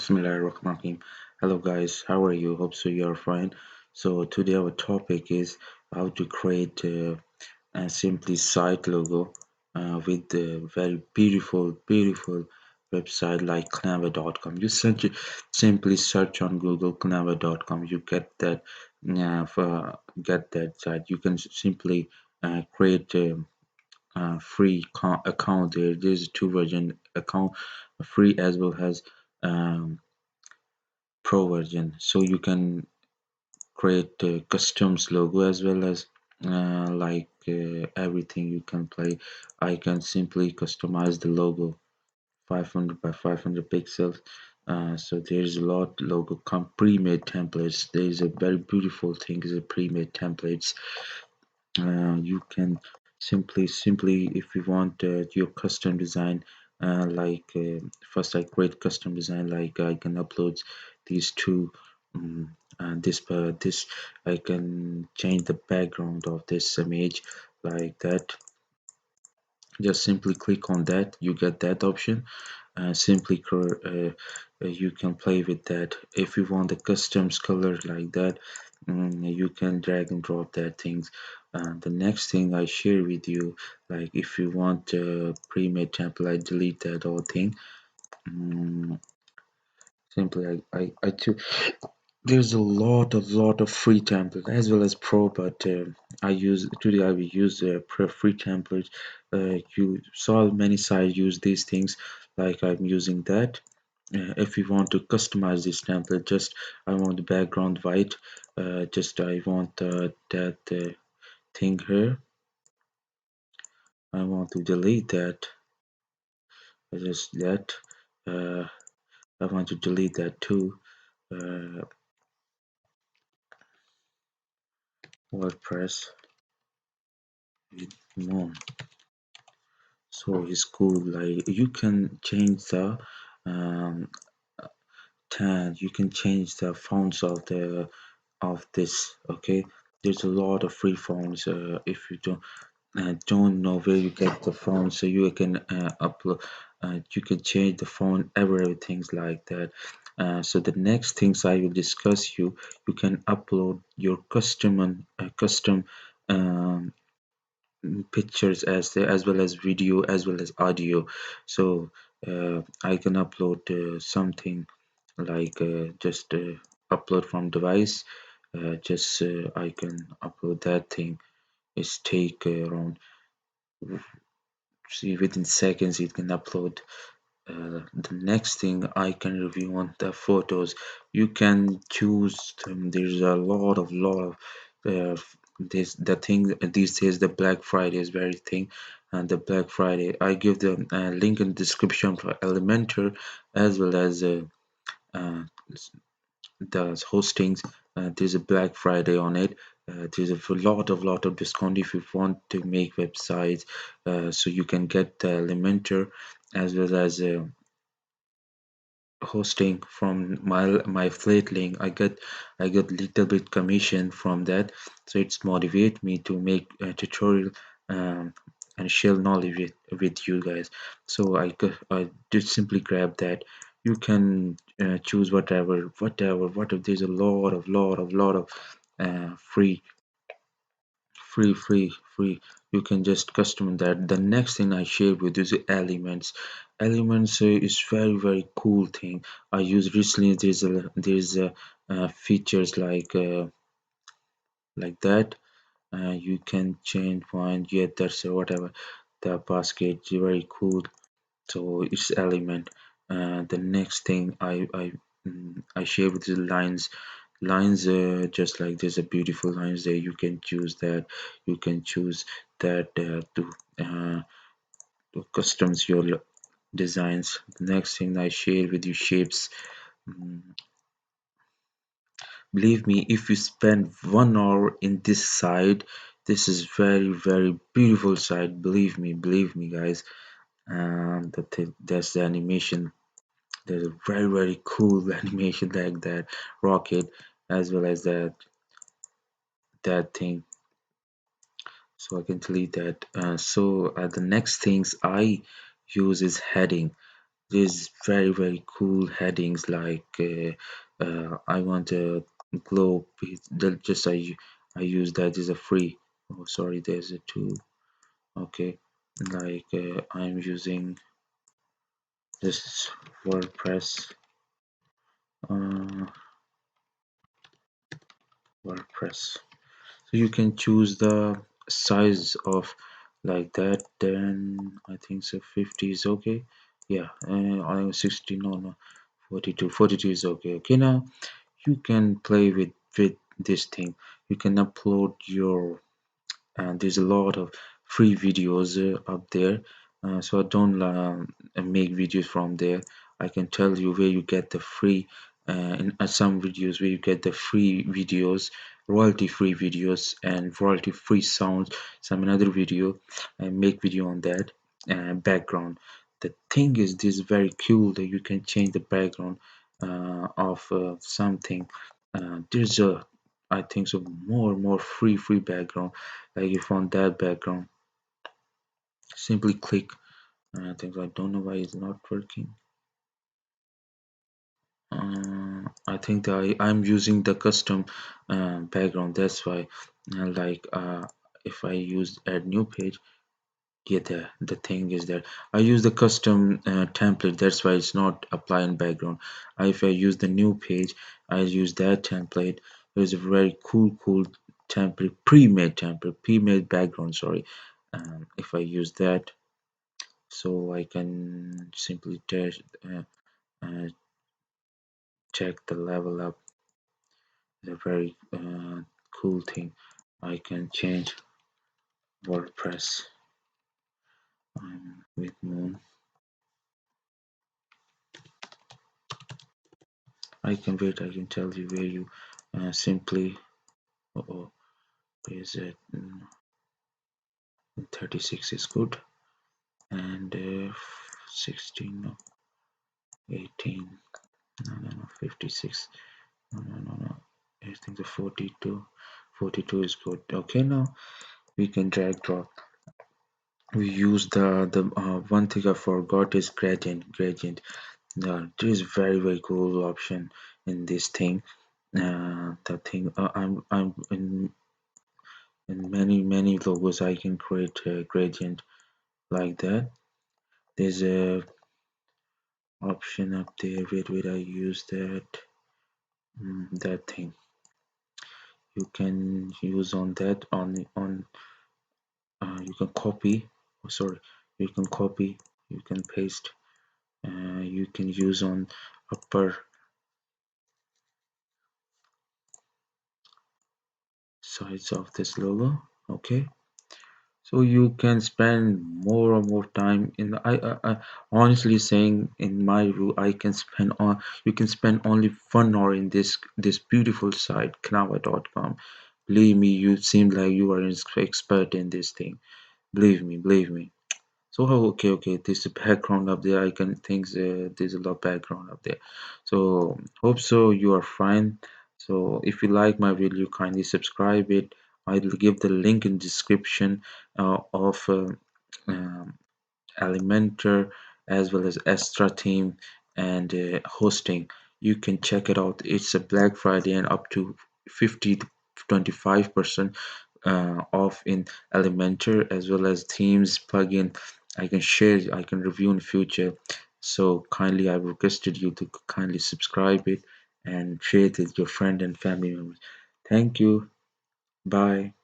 Bismillahirrahmanirrahim. Hello guys, how are you? Hope so you are fine. So today our topic is how to create a simply site logo with a very beautiful website like Canva.com. You simply search on Google Canva.com. You get that get that site. You can simply create a free account there. There's two version account, free as well as um, pro version, so you can create customs logo as well as everything you can play. I can simply customize the logo 500 by 500 pixels. So there's a lot logo come pre-made templates. There is a very beautiful thing is a pre-made templates. You can simply if you want your custom design, first I create custom design, like I can upload these two, and this I can change the background of this image like that. Just simply click on that, you get that option. You can play with that. If you want the customs color like that, you can drag and drop that things. The next thing I share with you, like if you want pre-made template, delete that whole thing. Mm, Simply I took, there's a lot of free templates as well as pro, but I will use free templates. You saw many sites use these things, like I'm using that. If you want to customize this template, just I want the background white. Just I want that thing here. I want to delete that. Just that. Uh, I want to delete that too. Uh, WordPress. No. So it's cool. Like you can change the um, you can change the fonts of this. Okay, there's a lot of free fonts. If you don't know where you get the font, so you can upload. You can change the font, everything's like that. So the next things I will discuss you can upload your custom um, pictures as well as video as well as audio. So I can upload something like just upload from device. Just I can upload that thing. It's take around, see, within seconds it can upload. The next thing I can review on the photos. You can choose them. There's a lot of this the thing these days. The Black Friday is very thing, and the Black Friday I give the link in the description for Elementor as well as uh, the hostings. There's a Black Friday on it. There's a lot of discount if you want to make websites. So you can get the Elementor as well as hosting from my affiliate link. I get little bit commission from that, so it's motivate me to make a tutorial and share knowledge with you guys. So I just simply grab that. You can choose whatever. There's a lot of free free. You can just custom that. The next thing I share with you is elements. Elements is very cool thing I use recently. There's features like that. You can change point, yeah, that's whatever. The basket is very cool. So it's element. The next thing I share with the lines, just like there's a beautiful lines there. You can choose that. You can choose that uh, to customize your designs. The next thing I share with you, shapes. Mm, Believe me, if you spend 1 hour in this site, this is very beautiful site. Believe me guys. And that's the animation. There's a very cool animation like that rocket as well as that thing. So I can delete that. So the next things I use is heading. There's very cool headings like I want a globe. Just I use that is a free. Oh, sorry, there's a two. Okay, like I'm using this WordPress. Uh, WordPress. So you can choose the size of like that. Then I think so 50 is okay. Yeah, I 60. No, 42. 42 is okay. Okay, now you can play with this thing. You can upload your, and there's a lot of free videos up there, so I don't make videos from there. I can tell you where you get the free, in some videos where you get the free videos, royalty free videos and royalty free sounds. Some another video I make video on that background. The thing is, this is very cool that you can change the background of something. There's a, I think so, more free background. Like if on that background, simply click. I think I don't know why it's not working. I think that I'm using the custom background. That's why. Like if I use add new page, yeah, the thing is that I use the custom template. That's why it's not applying background. If I use the new page, I use that template. There's a very cool template, pre-made background. Sorry, if I use that, so I can simply uh, check the level up. The very cool thing. I can change WordPress with Moon. I can wait. I can tell you where you simply. Oh, is it 36 is good, and 16, no, 18, no, 56, no. I think the 42, 42 is good. Okay, now we can drag drop. We use the one thing I forgot is gradient. There is very cool option in this thing. The thing I'm in many logos I can create a gradient like that. There's a option up there. Wait, I use that that thing. You can use on that on you can copy. Oh, sorry, you can copy. You can paste. You can use on upper sides of this logo. Okay, so you can spend more and more time in I honestly saying in my view I can spend on you can spend only 1 hour in this beautiful site canva.com. Believe me, you seem like you are an expert in this thing. Believe me. So okay, this background up there. I can think there's a lot background up there. So hope so you are fine. So if you like my video, kindly subscribe it. I'll give the link in description of um, Elementor as well as Astra team and hosting. You can check it out. It's a Black Friday and up to 50 to 25% off in Elementor as well as themes plugin. I can share, I can review in future. So kindly, I requested you to kindly subscribe it and share it with your friend and family members. Thank you. Bye.